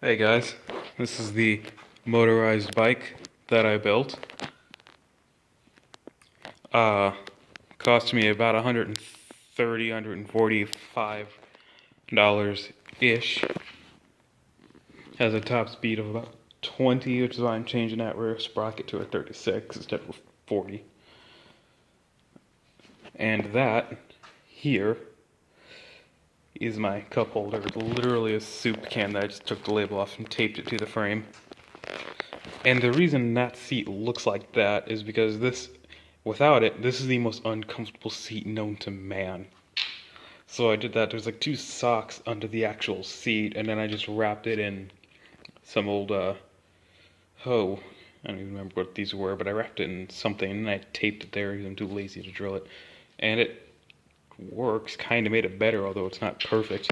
Hey guys, this is the motorized bike that I built. Uh, Cost me about $130, $145 ish. Has a top speed of about 20, which is why I'm changing that rear sprocket to a 36 instead of 40. And that here is my cup holder. Literally a soup can that I just took the label off and taped it to the frame. And the reason that seat looks like that is because without it, this is the most uncomfortable seat known to man. So I did that. There's like two socks under the actual seat, and then I just wrapped it in some old, hoe. I don't even remember what these were, but I wrapped it in something, and I taped it there because I'm too lazy to drill it. And it works, kind of made it better, although it's not perfect.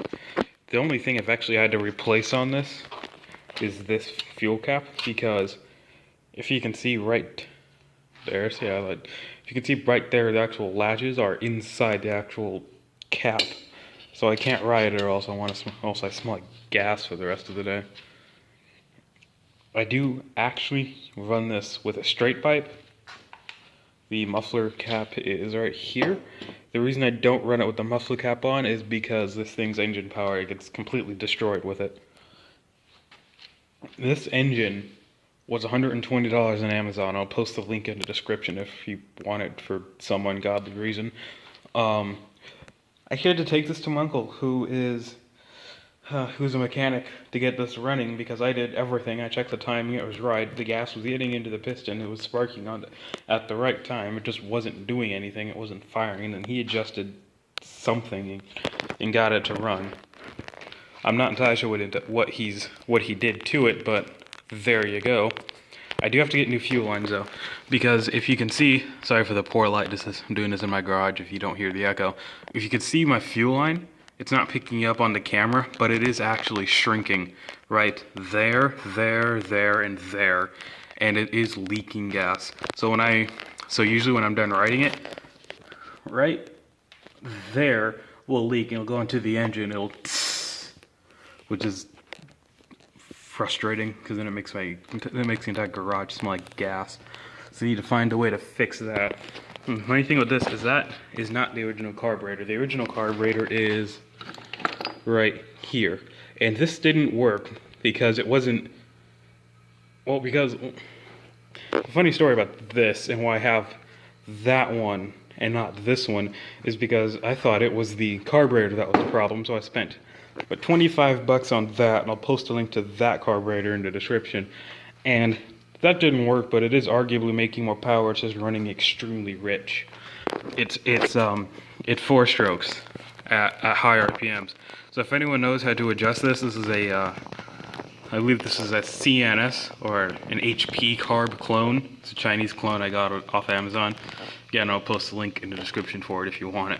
The only thing I've actually had to replace on this is this fuel cap, because if you can see right there, if you can see right there, the actual latches are inside the actual cap, so I can't ride it, or else I smell like gas for the rest of the day. I do actually run this with a straight pipe. The muffler cap is right here. The reason I don't run it with the muffler cap on is because this thing's engine power, it gets completely destroyed with it. This engine was $120 on Amazon. I'll post the link in the description if you want it for some ungodly reason. I had to take this to my uncle, who's a mechanic, to get this running, because I did everything. I checked the timing, it was right. The gas was getting into the piston, it was sparking at the right time. It just wasn't doing anything, it wasn't firing, and he adjusted something and got it to run. I'm not entirely sure what he did to it, but there you go. I do have to get new fuel lines though, because if you can see, sorry for the poor light, I'm doing this in my garage if you don't hear the echo. If you can see my fuel line, it's not picking up on the camera, but it is actually shrinking right there, there, and there, and it is leaking gas. So usually when I'm done riding it, right there will leak and it'll go into the engine, which is frustrating, because then it makes the entire garage smell like gas. So you need to find a way to fix that. The funny thing with this is that is not the original carburetor. The original carburetor is right here. And this didn't work because it wasn't, well, because, the funny story about this and why I have that one and not this one is because I thought it was the carburetor that was the problem, so I spent but $25 on that, and I'll post a link to that carburetor in the description. And that didn't work, but it is arguably making more power. It's just running extremely rich. It's 4 strokes at high RPMs. So if anyone knows how to adjust this, this is I believe this is a CNS or an HP carb clone. It's a Chinese clone I got off Amazon. Again, I'll post a link in the description for it if you want it.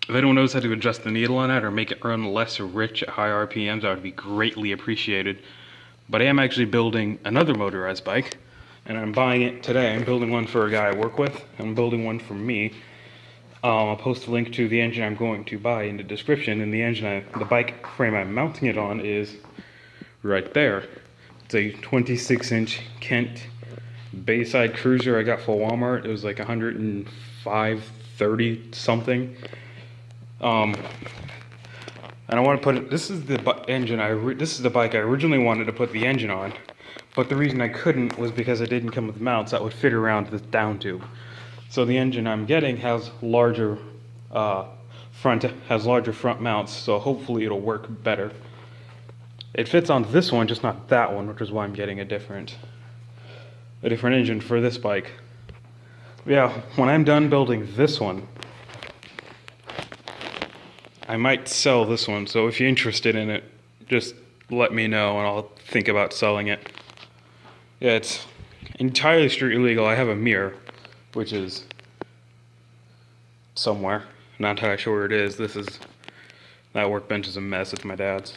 If anyone knows how to adjust the needle on it or make it run less rich at high RPMs, that would be greatly appreciated. But I am actually building another motorized bike, and I'm buying it today. I'm building one for a guy I work with. I'm building one for me. I'll post a link to the engine I'm going to buy in the description, and the bike frame I'm mounting it on is right there. It's a 26-inch Kent Bayside Cruiser I got for Walmart. It was like $105.30 something. And I want to put it, this is the this is the bike I originally wanted to put the engine on, but the reason I couldn't was because it didn't come with mounts that would fit around this down tube. So the engine I'm getting has larger front mounts, so hopefully it'll work better. It fits on this one, just not that one, which is why I'm getting a different engine for this bike. Yeah, when I'm done building this one, I might sell this one, so if you're interested in it, just let me know and I'll think about selling it. Yeah, it's entirely street legal. I have a mirror, which is somewhere. Not entirely sure where it is. That workbench is a mess. It's my dad's.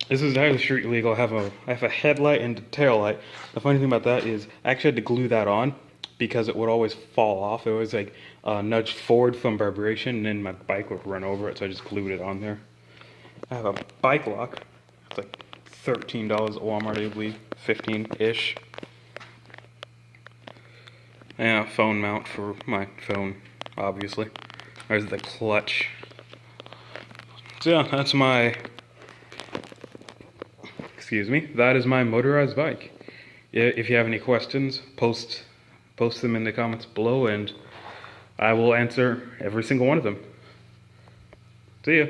This is entirely street legal. I have a headlight and a tail light. The funny thing about that is I actually had to glue that on because it would always fall off. It was like nudged forward from vibration, and then my bike would run over it, so I just glued it on there. I have a bike lock. It's like $13 at Walmart, I believe, 15-ish. And a phone mount for my phone, obviously. There's the clutch. So yeah, that's my, that is my motorized bike. If you have any questions, post them in the comments below, and I will answer every single one of them. See ya.